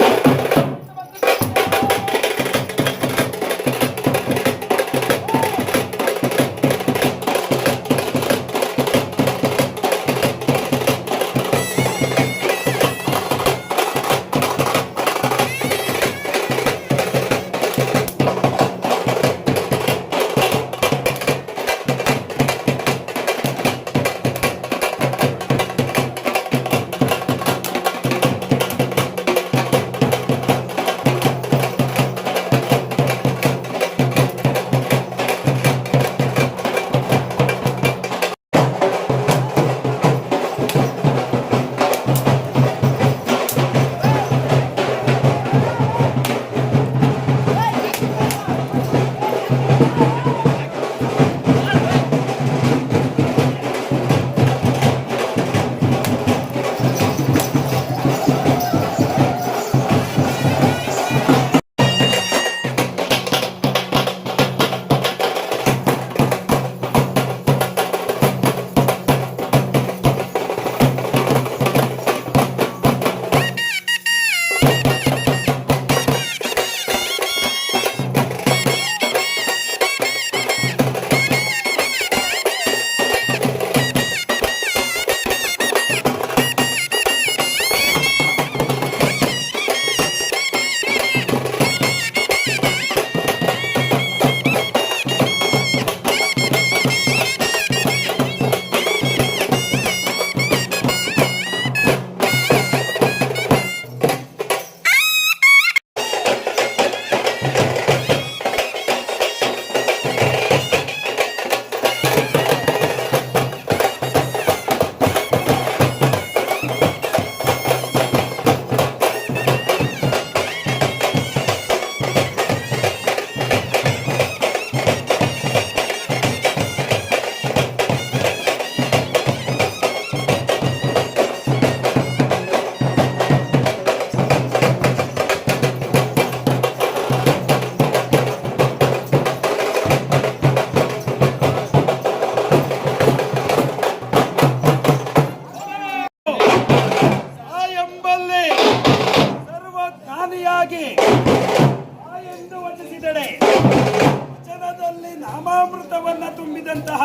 ಮೆಚ್ಚಿದಂತಹ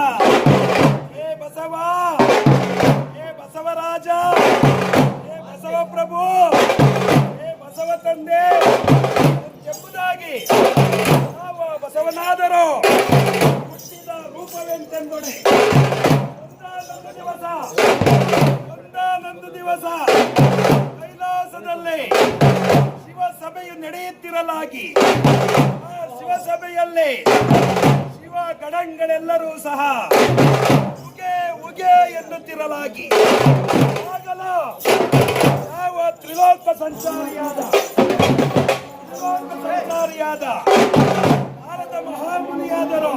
ಹೇ ಬಸವ, ಹೇ ಬಸವರಾಜ, ಹೇ ಬಸವ ಪ್ರಭು, ಹೇ ಬಸವ ತಂದೆ ಎಂಬುದಾಗಿ ನಾವು ಬಸವನಾದರೂ ಹುಟ್ಟಿದ ರೂಪವೆಂತೆಂದೊಡೆ ಒಂದಾನೊಂದು ದಿವಸ, ಒಂದಾನೊಂದು ದಿವಸ ಕೈಲಾಸದಲ್ಲಿ ಶಿವಸಭೆಯು ನಡೆಯುತ್ತಿರಲಾಗಿ ಆ ಶಿವಸಭೆಯಲ್ಲಿ ಶಿವ ಗಣಗಳೆಲ್ಲರೂ ಸಹ ಉಗೆ ಉಗೆ ಎನ್ನುತ್ತಿರಲಾಗಿ ಆಗಲೂ ಯಾವ ತ್ರಿಲೋಕ ಸಂಚಾರಿಯಾದ ಭಾರತ ಮಹಾಮುನಿಯಾದರು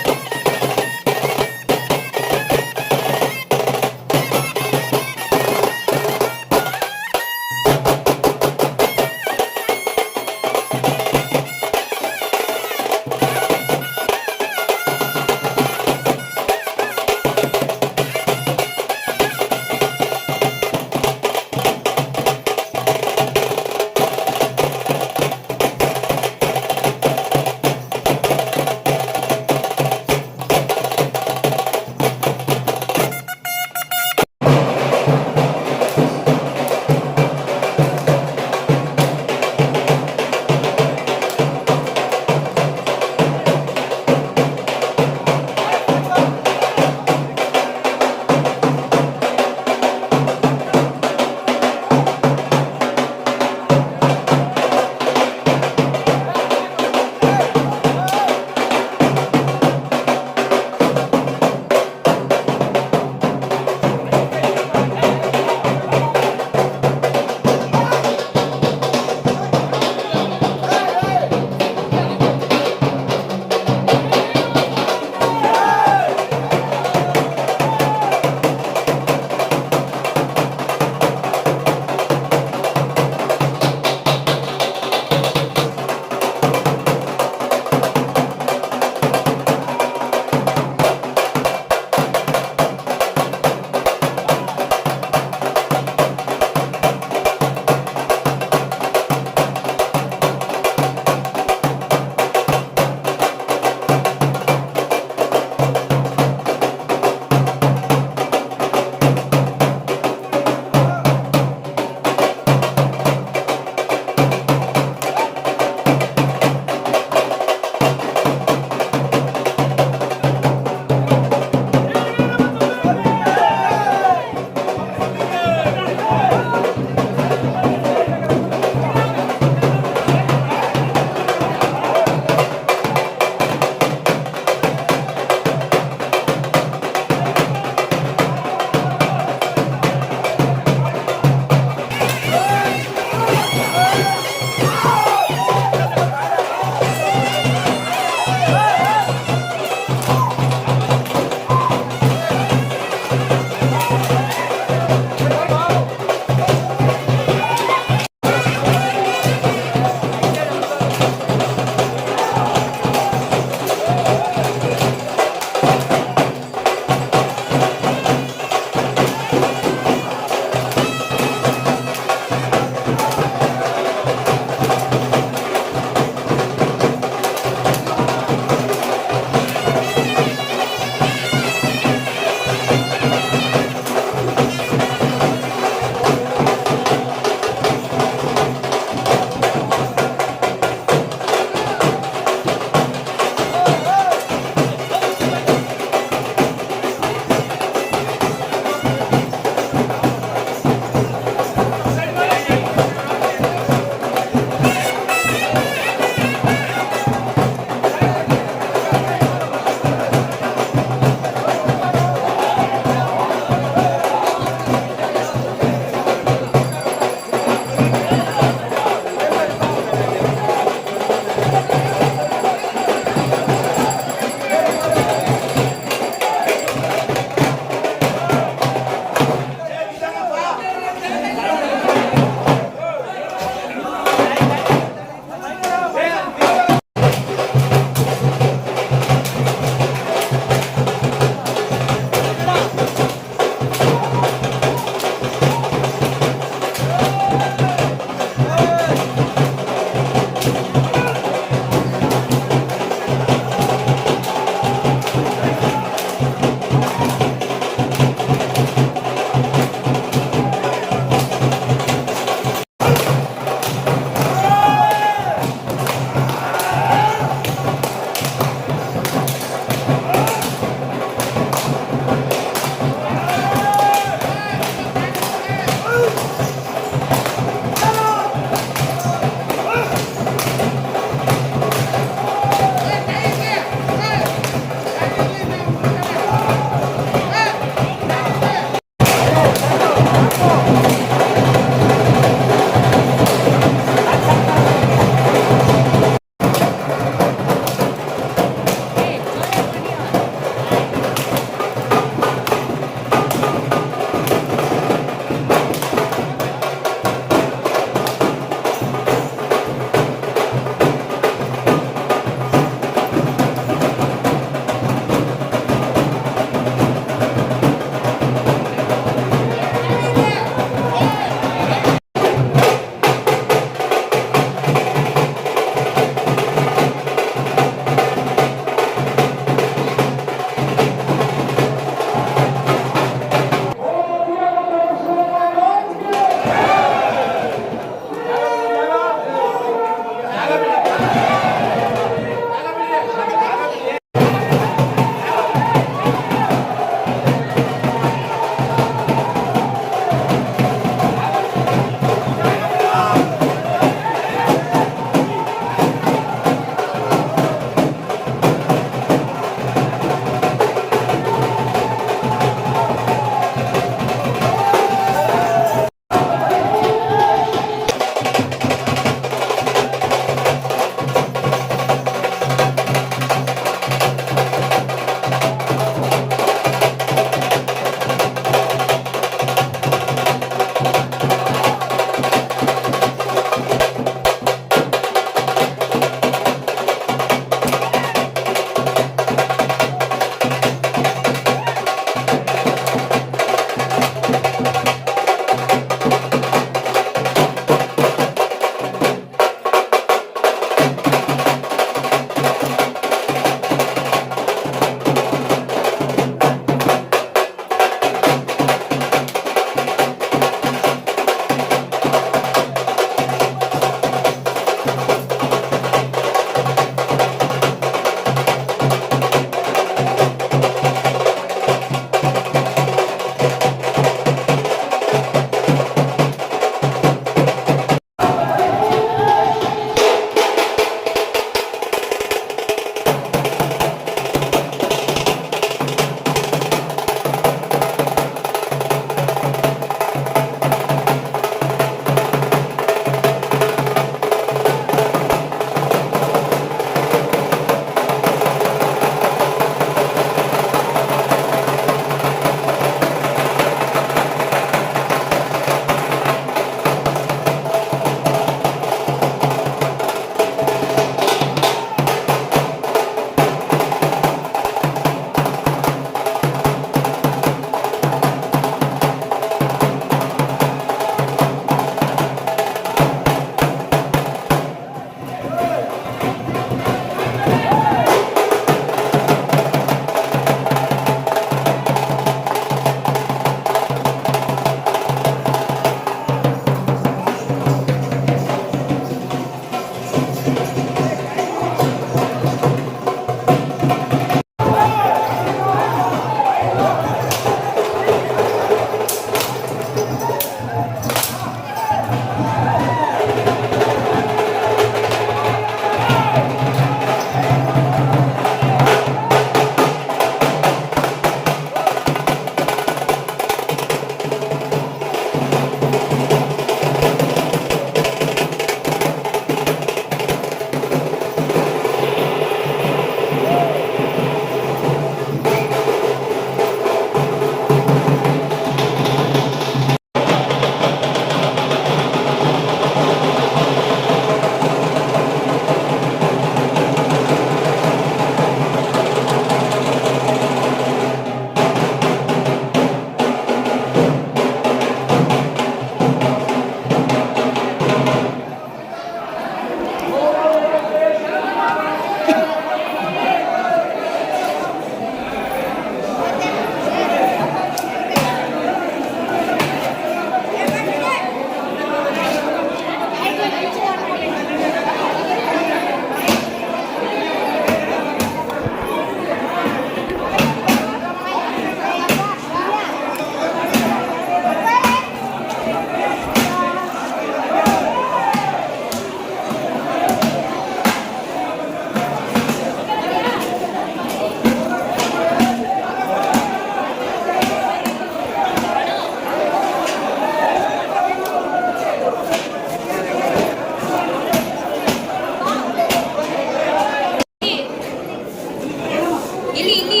ಇಲ್ಲಿ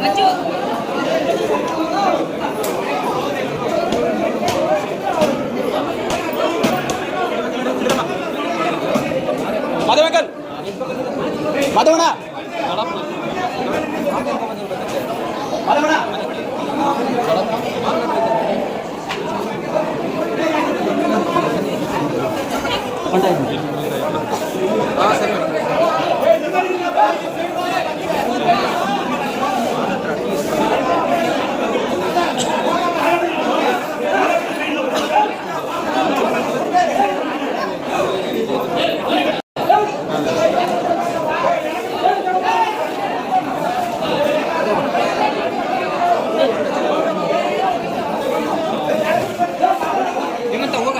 ಮಂಜು ಮಾಧವಣ್ಣ ಮಾಧವಣ್ಣ ನಿಮ್ಮಂತ ಹೋಗ